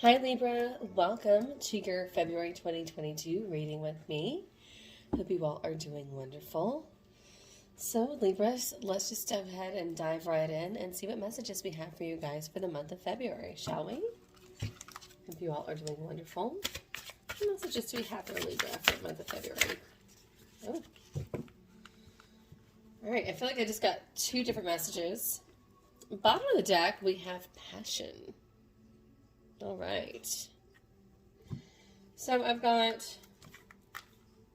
Hi Libra, welcome to your February 2022 reading with me. Hope you all are doing wonderful. So Libras, let's just go ahead and dive right in and see what messages we have for you guys for the month of February, shall we? Hope you all are doing wonderful. What messages do we have for Libra for the month of February? Oh. Alright, I feel like I just got two different messages. Bottom of the deck, we have passion. All right. So I've got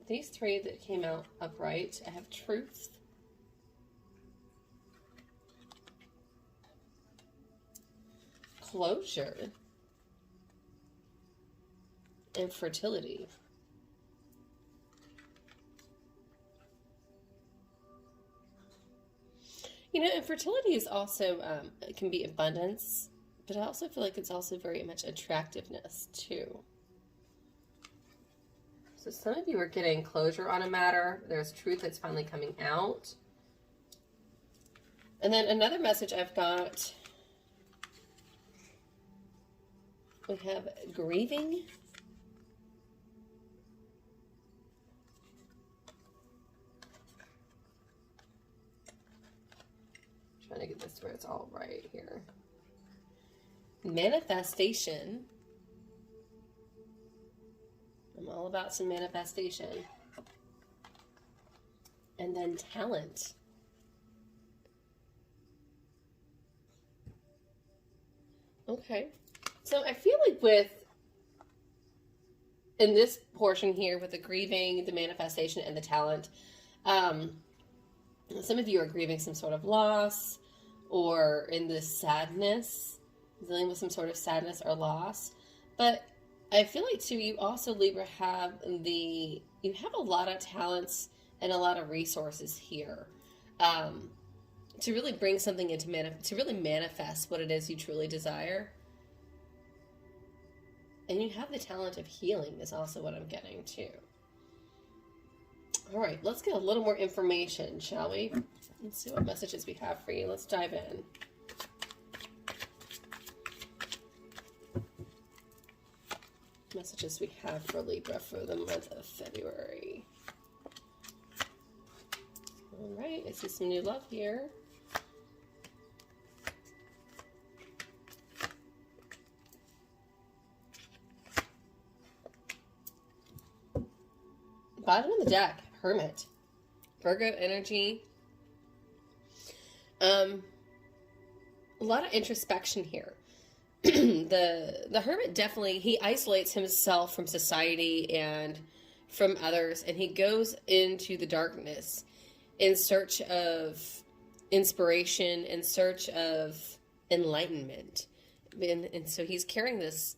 these three that came out upright. I have truth, closure, and fertility. You know, and fertility is also, it can be abundance. But I also feel like it's also very much attractiveness, too. So some of you are getting closure on a matter. There's truth that's finally coming out. And then another message I've got, we have grieving. Trying to get this where it's all right here. Manifestation. I'm all about some manifestation. And then talent. Okay. So I feel like in this portion here with the grieving, the manifestation, and the talent, some of you are grieving some sort of loss or in this sadness. Dealing with some sort of sadness or loss. But I feel like too, you also, Libra, you have a lot of talents and a lot of resources here to really bring something into to really manifest what it is you truly desire. And you have the talent of healing is also what I'm getting too. All right, let's get a little more information, shall we? Let's see what messages we have for you. Let's dive in. Messages we have for Libra for the month of February. All right, I see some new love here. Bottom of the deck, Hermit. Virgo energy. A lot of introspection here. The Hermit definitely, he isolates himself from society and from others, and he goes into the darkness in search of inspiration, in search of enlightenment. And so he's carrying this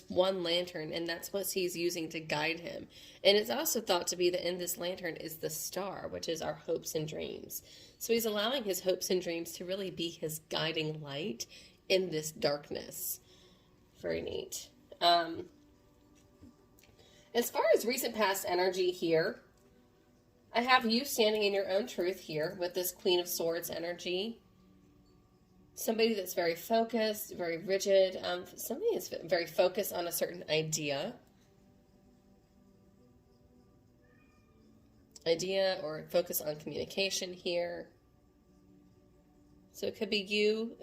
one lantern, and that's what he's using to guide him. And it's also thought to be that in this lantern is the star, which is our hopes and dreams. So he's allowing his hopes and dreams to really be his guiding light in this darkness. Very neat. As far as recent past energy here, I have you standing in your own truth here with this Queen of Swords energy. Somebody that's very focused, very rigid. Somebody that's very focused on a certain idea. Or focus on communication here. So it could be you,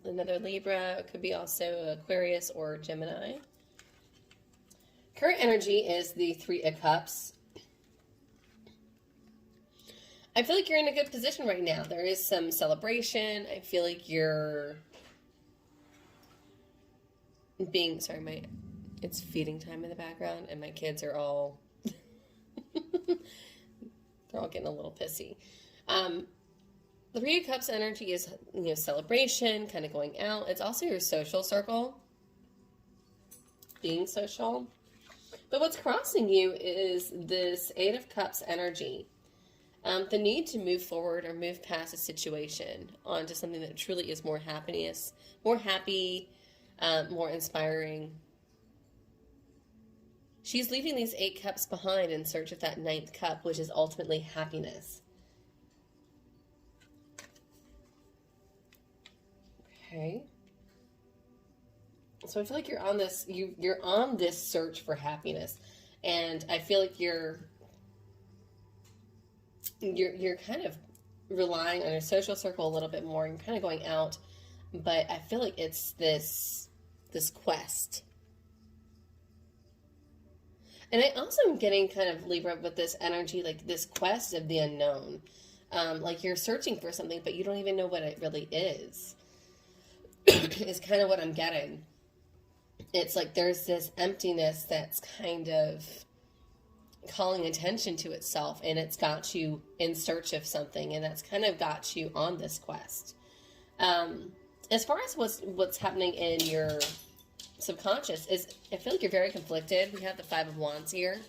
another Libra. It could be also Aquarius or Gemini. Current energy is the Three of Cups. I feel like you're in a good position right now. There is some celebration. I feel like you're being, sorry, it's feeding time in the background, and my kids are all, they're all getting a little pissy. The Three of Cups energy is, celebration, kind of going out. It's also your social circle, being social. But what's crossing you is this Eight of Cups energy. The need to move forward or move past a situation onto something that truly is more happiness, more happy, more inspiring. She's leaving these 8 cups behind in search of that 9th cup, which is ultimately happiness. Okay. So I feel like you're on this, you're on this search for happiness. And I feel like you're kind of relying on your social circle a little bit more. You're kind of going out, but I feel like it's this quest. And I also am getting kind of Libra with this energy, like this quest of the unknown. Like you're searching for something, but you don't even know what it really is. Is kind of what I'm getting. It's like there's this emptiness that's kind of calling attention to itself, and it's got you in search of something, and that's kind of got you on this quest. As far as what's happening in your subconscious is, I feel like you're very conflicted. We have the Five of Wands here.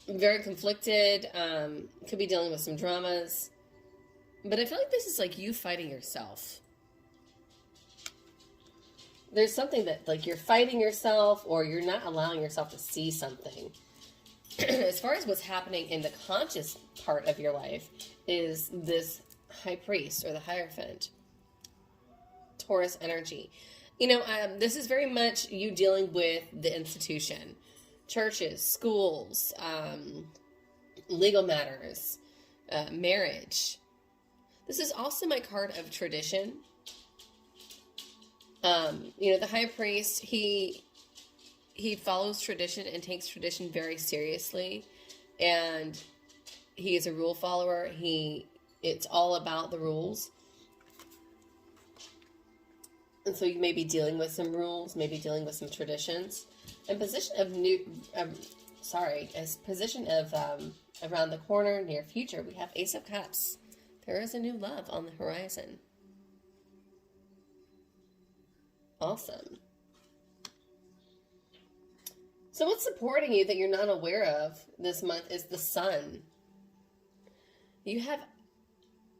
Very conflicted. Could be dealing with some dramas. But I feel like this is like you fighting yourself. There's something that like you're fighting yourself, or you're not allowing yourself to see something. As far as what's happening in the conscious part of your life is this High Priest or the Hierophant. Taurus energy. You know, this is very much you dealing with the institution. Churches, schools, legal matters, marriage. This is also my card of tradition. You know, the High Priest, he follows tradition and takes tradition very seriously. And he is a rule follower. It's all about the rules. And so you may be dealing with some rules, maybe dealing with some traditions. And position of around the corner, near future, we have Ace of Cups. There is a new love on the horizon. Awesome. So what's supporting you that you're not aware of this month is the Sun. You have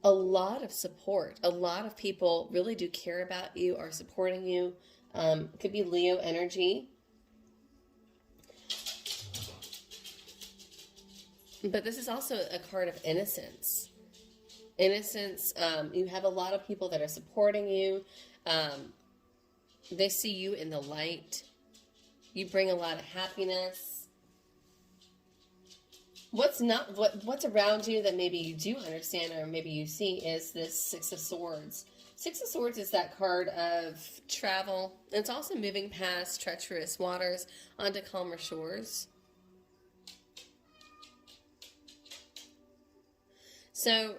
a lot of support. A lot of people really do care about you, are supporting you. It could be Leo energy. But this is also a card of innocence. Innocence, you have a lot of people that are supporting you. They see you in the light. You bring a lot of happiness. What's around you that maybe you do understand or maybe you see is this Six of Swords. Six of Swords is that card of travel. It's also moving past treacherous waters onto calmer shores. So,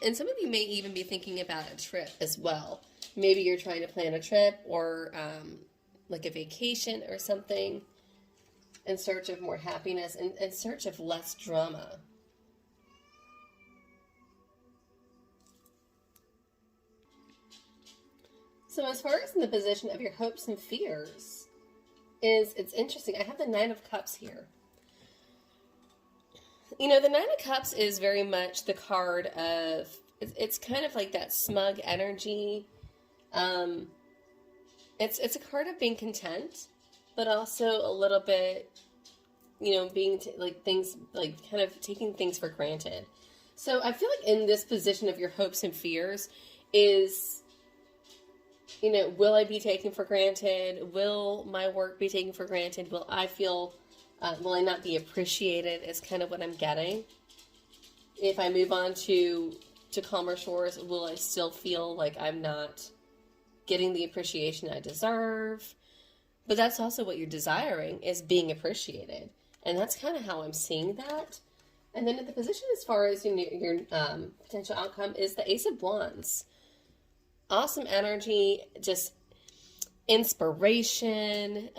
and some of you may even be thinking about a trip as well. Maybe you're trying to plan a trip or like a vacation or something in search of more happiness and in search of less drama. So as far as in the position of your hopes and fears, it's interesting. I have the Nine of Cups here. You know, the Nine of Cups is very much the card of, it's kind of like that smug energy. It's a card of being content, but also a little bit, you know, being things, like kind of taking things for granted. So I feel like in this position of your hopes and fears is, you know, will I be taken for granted? Will my work be taken for granted? Will I feel, will I not be appreciated is kind of what I'm getting. If I move on to calmer shores, will I still feel like I'm not getting the appreciation I deserve? But that's also what you're desiring, is being appreciated. And that's kind of how I'm seeing that. And then in the position as far as your potential outcome is the Ace of Wands. Awesome energy, just inspiration,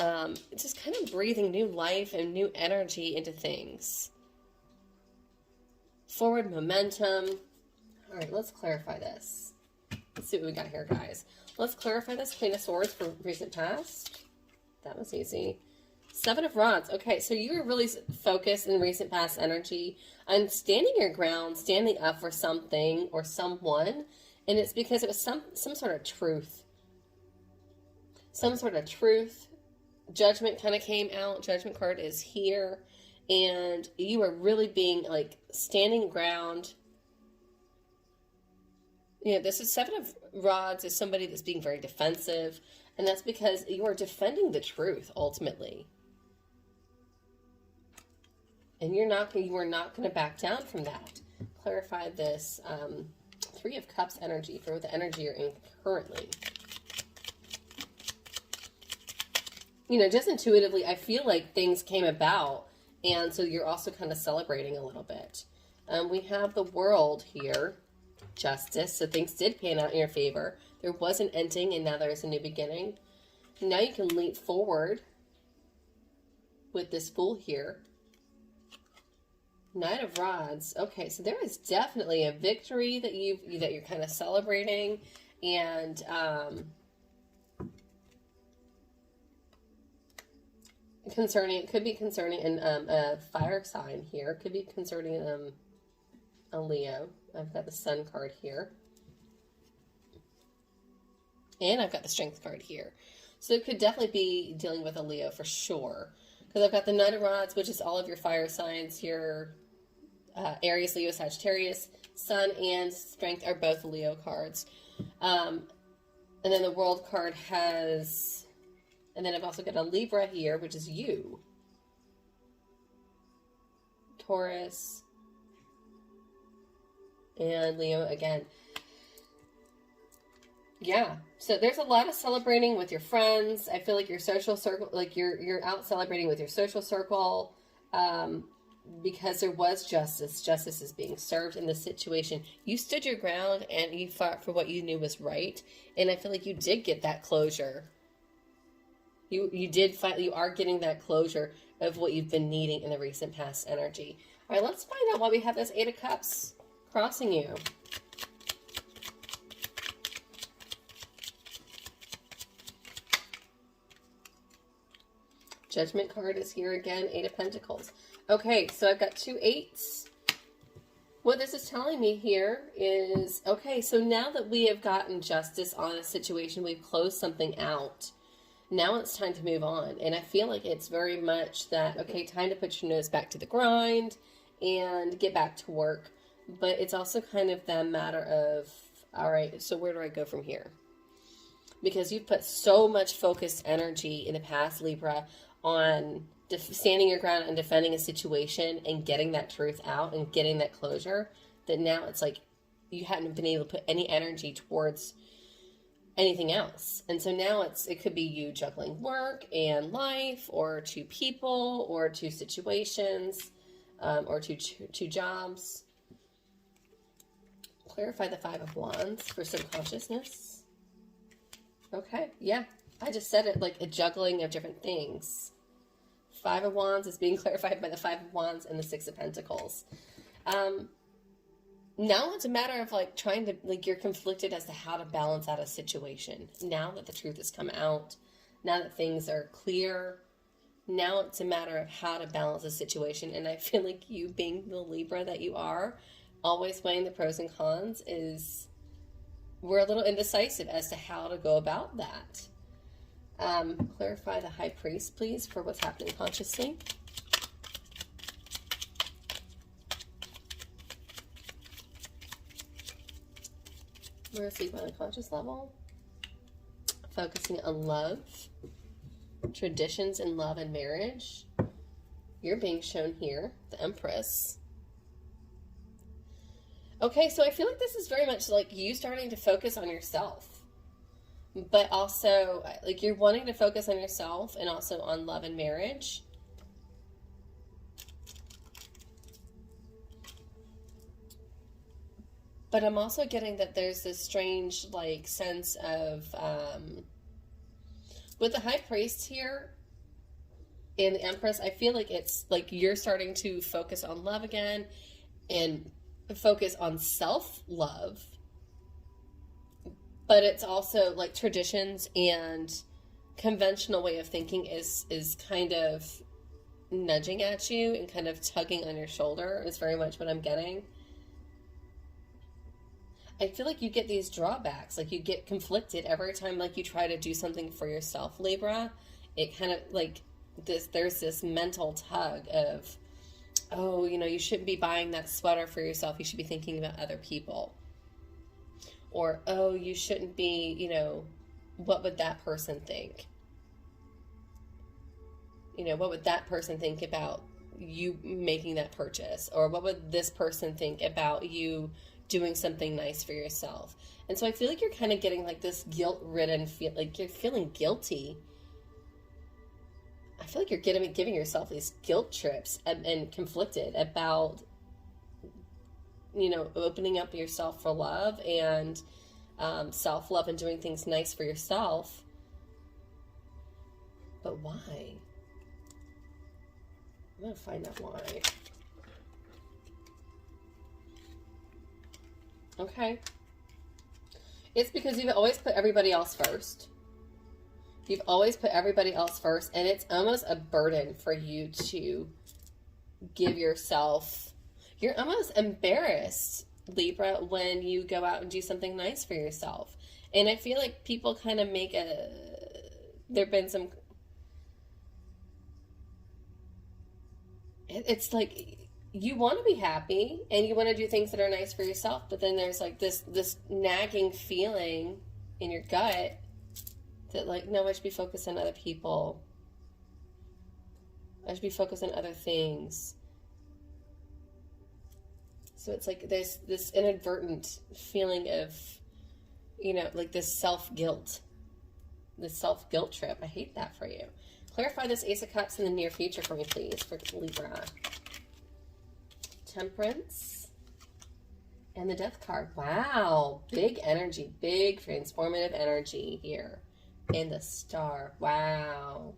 just kind of breathing new life and new energy into things. Forward momentum. All right, let's clarify this. Let's see what we got here, guys. Let's clarify this. Queen of Swords for recent past. That was easy. Seven of Rods. Okay, so you were really focused in recent past energy on standing your ground, standing up for something or someone, and it's because it was some sort of truth. Some sort of truth. Judgment kind of came out. Judgment card is here, and you were really being like standing ground. You know, this is Seven of Rods is somebody that's being very defensive, and that's because you are defending the truth ultimately. And you are not going to back down from that. Clarify this Three of Cups energy for the energy you're in currently. You know, just intuitively, I feel like things came about, and so you're also kind of celebrating a little bit. We have the World here, Justice, so things did pan out in your favor. There was an ending, and now there's a new beginning. Now you can leap forward with this Fool here. Knight of Rods. Okay, so there is definitely a victory that you're kind of celebrating, and it could be concerning a fire sign here. It could be concerning a Leo. I've got the Sun card here, and I've got the Strength card here. So it could definitely be dealing with a Leo for sure, because I've got the Knight of Rods, which is all of your fire signs here. Aries, Leo, Sagittarius, Sun, and Strength are both Leo cards. And then the World card has, and then I've also got a Libra here, which is you. Taurus, and Leo again. Yeah, so there's a lot of celebrating with your friends. I feel like your social circle, like you're out celebrating with your social circle. Because there was justice. Justice is being served in this situation. You stood your ground and you fought for what you knew was right. And I feel like you did get that closure. You did fight. You are getting that closure of what you've been needing in the recent past energy. All right, let's find out why we have this Eight of Cups crossing you. Judgment card is here again. Eight of Pentacles. Okay, so I've got 2 8s. What this is telling me here is, okay, so now that we have gotten justice on a situation, we've closed something out. Now it's time to move on. And I feel like it's very much that, okay, time to put your nose back to the grind and get back to work. But it's also kind of that matter of, all right, so where do I go from here? Because you've put so much focused energy in the past, Libra, on standing your ground and defending a situation and getting that truth out and getting that closure, that now it's like you hadn't been able to put any energy towards anything else. And so now it could be you juggling work and life, or 2 people, or 2 situations, or two jobs. Clarify the Five of Wands for subconsciousness. Okay, yeah, I just said it, like a juggling of different things. Five of Wands is being clarified by the Five of Wands and the Six of Pentacles. Now it's a matter of like trying to, like, you're conflicted as to how to balance out a situation. Now that the truth has come out, now that things are clear, now it's a matter of how to balance a situation. And I feel like you, being the Libra that you are, always weighing the pros and cons, we're a little indecisive as to how to go about that. Clarify the High Priest, please, for what's happening consciously. We're asleep on a conscious level. Focusing on love, traditions in love and marriage. You're being shown here, the Empress. Okay, so I feel like this is very much like you starting to focus on yourself. But also, like, you're wanting to focus on yourself and also on love and marriage. But I'm also getting that there's this strange, like, sense of, with the High Priest here and the Empress, I feel like it's like you're starting to focus on love again and focus on self-love. But it's also like traditions and conventional way of thinking is kind of nudging at you and kind of tugging on your shoulder is very much what I'm getting. I feel like you get these drawbacks, like you get conflicted every time like you try to do something for yourself, Libra. It kind of like there's this mental tug of, oh, you know, you shouldn't be buying that sweater for yourself. You should be thinking about other people. or, oh, you shouldn't be, you know, what would that person think? You know, what would that person think about you making that purchase? Or what would this person think about you doing something nice for yourself? And so I feel like you're kind of getting like this guilt-ridden feel, like you're feeling guilty. I feel like you're giving yourself these guilt trips and conflicted about, you know, opening up yourself for love and self-love and doing things nice for yourself. But why? I'm going to find out why. Okay. It's because you've always put everybody else first. You've always put everybody else first, and it's almost a burden for you to give yourself. You're almost embarrassed, Libra, when you go out and do something nice for yourself. And I feel like people kind of make there've been some, it's like you want to be happy and you want to do things that are nice for yourself, but then there's like this nagging feeling in your gut that like, no, I should be focused on other people. I should be focused on other things. So it's like there's this inadvertent feeling of, you know, like this self-guilt trip. I hate that for you. Clarify this Ace of Cups in the near future for me, please, for Libra. Temperance. And the Death card. Wow. Big energy. Big transformative energy here. And the Star. Wow.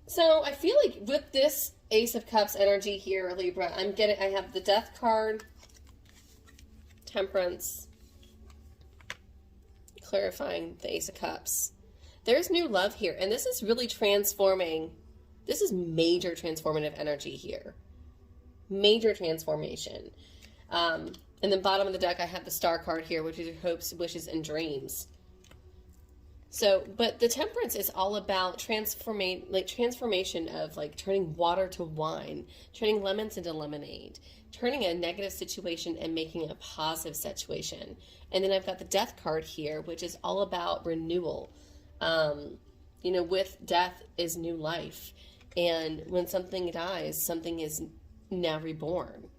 So I feel like with this Ace of Cups energy here, Libra, I have the Death card, Temperance, clarifying the Ace of Cups. There's new love here, and this is really transforming. This is major transformative energy here. Major transformation. In the bottom of the deck, I have the Star card here, which is your hopes, wishes, and dreams. So, but the Temperance is all about transformation of like turning water to wine, turning lemons into lemonade, turning a negative situation and making a positive situation. And then I've got the Death card here, which is all about renewal. You know, with death is new life. And when something dies, something is now reborn.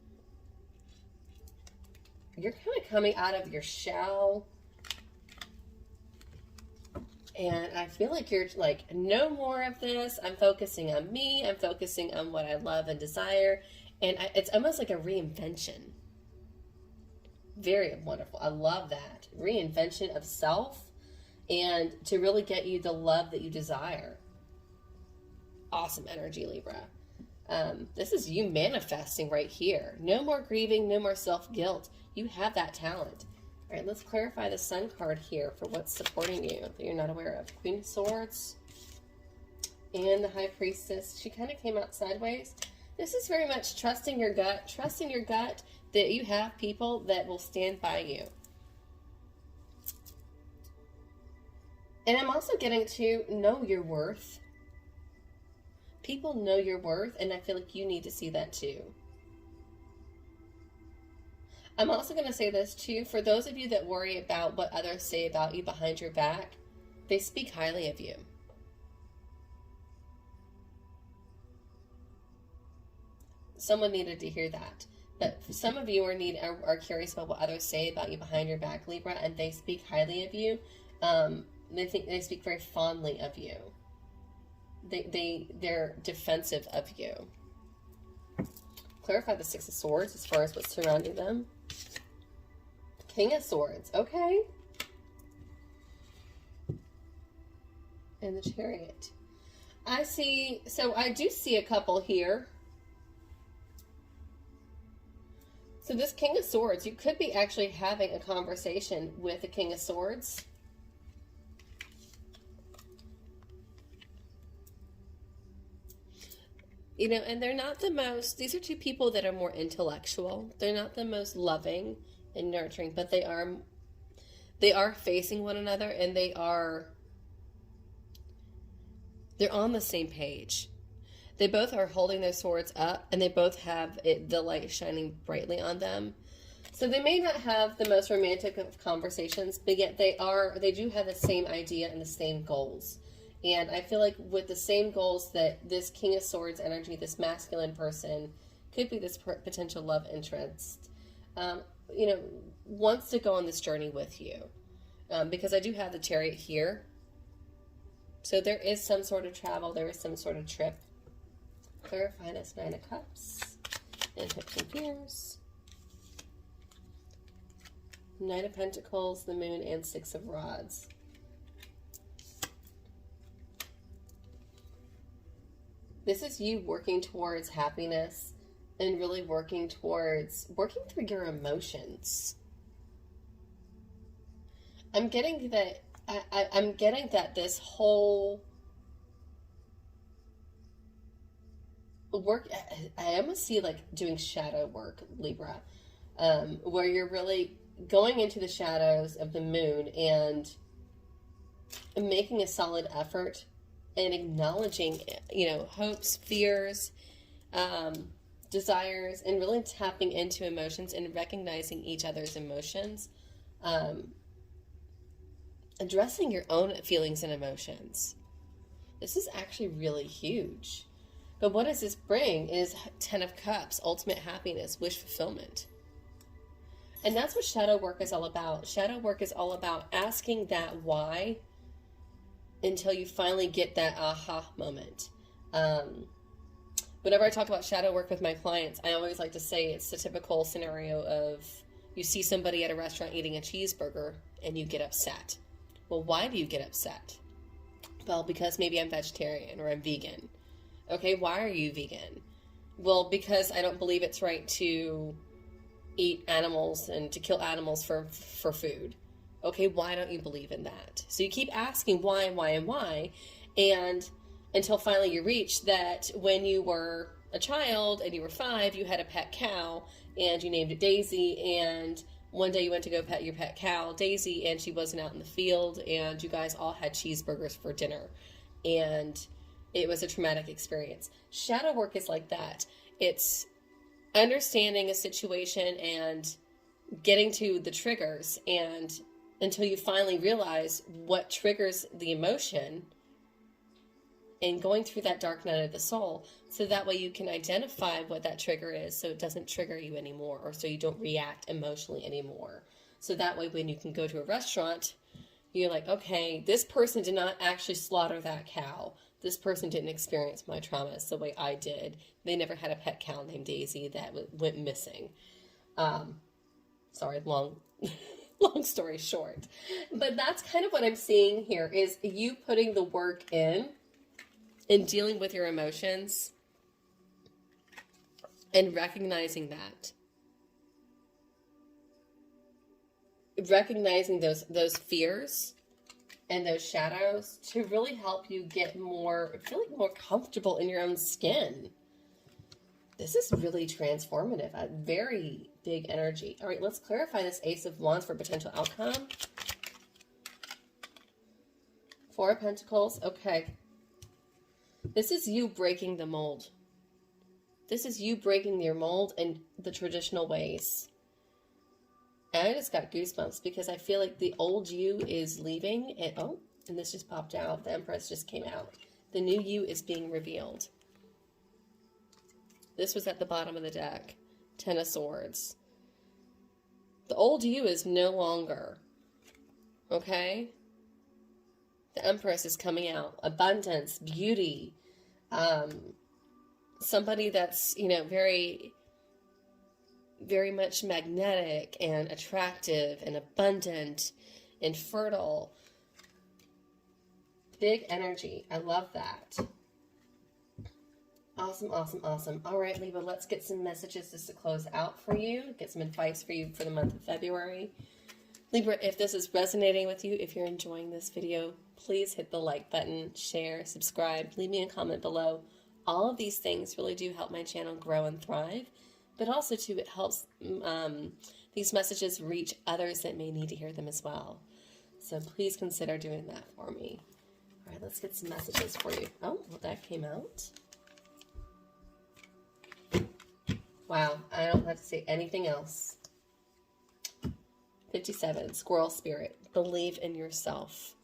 You're kind of coming out of your shell. And I feel like you're like, no more of this. I'm focusing on me. I'm focusing on what I love and desire. And it's almost like a reinvention. Very wonderful. I love that. Reinvention of self. And to really get you the love that you desire. Awesome energy, Libra. This is you manifesting right here. No more grieving. No more self-guilt. You have that talent. All right, let's clarify the Sun card here for what's supporting you that you're not aware of. Queen of Swords and the High Priestess. She kind of came out sideways. This is very much trusting your gut. Trusting your gut that you have people that will stand by you. And I'm also getting to know your worth. People know your worth, and I feel like you need to see that too. I'm also going to say this too, for those of you that worry about what others say about you behind your back, they speak highly of you. Someone needed to hear that. But some of you are curious about what others say about you behind your back, Libra, and they speak highly of you. They speak very fondly of you. They're defensive of you. Clarify the Six of Swords as far as what's surrounding them. King of Swords, okay. And the Chariot. I do see a couple here. So this King of Swords, you could be actually having a conversation with the King of Swords. You know, and they're not the most, these are two people that are more intellectual. They're not the most loving and nurturing, but they are facing one another, and they're on the same page. They both are holding their swords up, and they both have the light shining brightly on them. So they may not have the most romantic of conversations, but yet they do have the same idea and the same goals. And I feel like with the same goals that this King of Swords energy, this masculine person, could be this potential love interest, you know, wants to go on this journey with you. Because I do have the Chariot here. So there is some sort of travel, there is some sort of trip. Clarify this Nine of Cups and Hopes and Fears. Knight of Pentacles, the Moon, and Six of Rods. This is you working towards happiness and really working through your emotions. I'm getting that I'm getting that this whole work, I almost see like doing shadow work, Libra, where you're really going into the shadows of the moon and making a solid effort and acknowledging, you know, hopes, fears, desires, and really tapping into emotions and recognizing each other's emotions, addressing your own feelings and emotions. This is actually really huge. But what does this bring is 10 of Cups, ultimate happiness, wish fulfillment. And that's what shadow work is all about. Shadow work is all about asking that why until you finally get that aha moment. Whenever I talk about shadow work with my clients, I always like to say it's the typical scenario of you see somebody at a restaurant eating a cheeseburger and you get upset. Well, why do you get upset? Well, because maybe I'm vegetarian or I'm vegan. Okay, why are you vegan? Well, because I don't believe it's right to eat animals and to kill animals for food. Okay, why don't you believe in that? So you keep asking why, and until finally you reach that when you were a child and you were 5, you had a pet cow and you named it Daisy, and one day you went to go pet your pet cow, Daisy, and she wasn't out in the field, and you guys all had cheeseburgers for dinner, and it was a traumatic experience. Shadow work is like that. It's understanding a situation and getting to the triggers, and until you finally realize what triggers the emotion, and going through that dark night of the soul, so that way you can identify what that trigger is, so it doesn't trigger you anymore, or so you don't react emotionally anymore. So that way when you can go to a restaurant, you're like, okay, this person did not actually slaughter that cow. This person didn't experience my traumas the way I did. They never had a pet cow named Daisy that went missing. Sorry, long story short. But that's kind of what I'm seeing here, is you putting the work in and dealing with your emotions and recognizing that. Recognizing those fears and those shadows to really help you get feeling more comfortable in your own skin. This is really transformative, a very big energy. All right, let's clarify this Ace of Wands for potential outcome. 4 of Pentacles, okay. This is you breaking the mold. This is you breaking your mold and the traditional ways. And I just got goosebumps because I feel like the old you is leaving. And this just popped out. The Empress just came out. The new you is being revealed. This was at the bottom of the deck. 10 of Swords. The old you is no longer. Okay? The Empress is coming out. Abundance, beauty. Somebody that's, you know, very, very much magnetic and attractive and abundant and fertile. Big energy. I love that. Awesome, awesome, awesome. All right, Libra, let's get some messages just to close out for you. Get some advice for you for the month of February. Libra, if this is resonating with you, if you're enjoying this video, please hit the like button, share, subscribe, leave me a comment below. All of these things really do help my channel grow and thrive, but also too, it helps these messages reach others that may need to hear them as well. So please consider doing that for me. All right, let's get some messages for you. Oh, well, that came out. Wow, I don't have to say anything else. 57, squirrel spirit. Believe in yourself.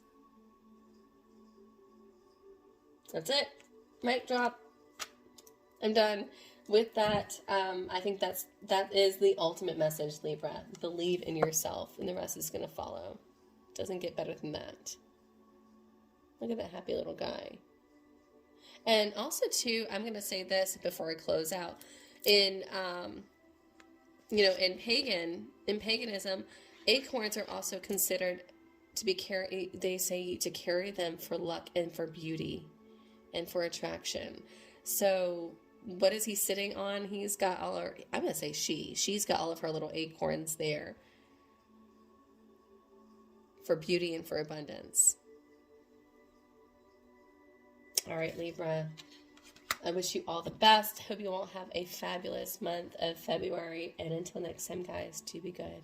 That's it. Mic drop. I'm done. With that, I think that is the ultimate message, Libra. Believe in yourself, and the rest is going to follow. Doesn't get better than that. Look at that happy little guy. And also, too, I'm going to say this before I close out. In paganism, acorns are also considered to be they say to carry them for luck and for beauty and for attraction. So what is he sitting on? He's got all her, I'm going to say she's got all of her little acorns there for beauty and for abundance. All right, Libra, I wish you all the best. Hope you all have a fabulous month of February. And until next time, guys, to be good.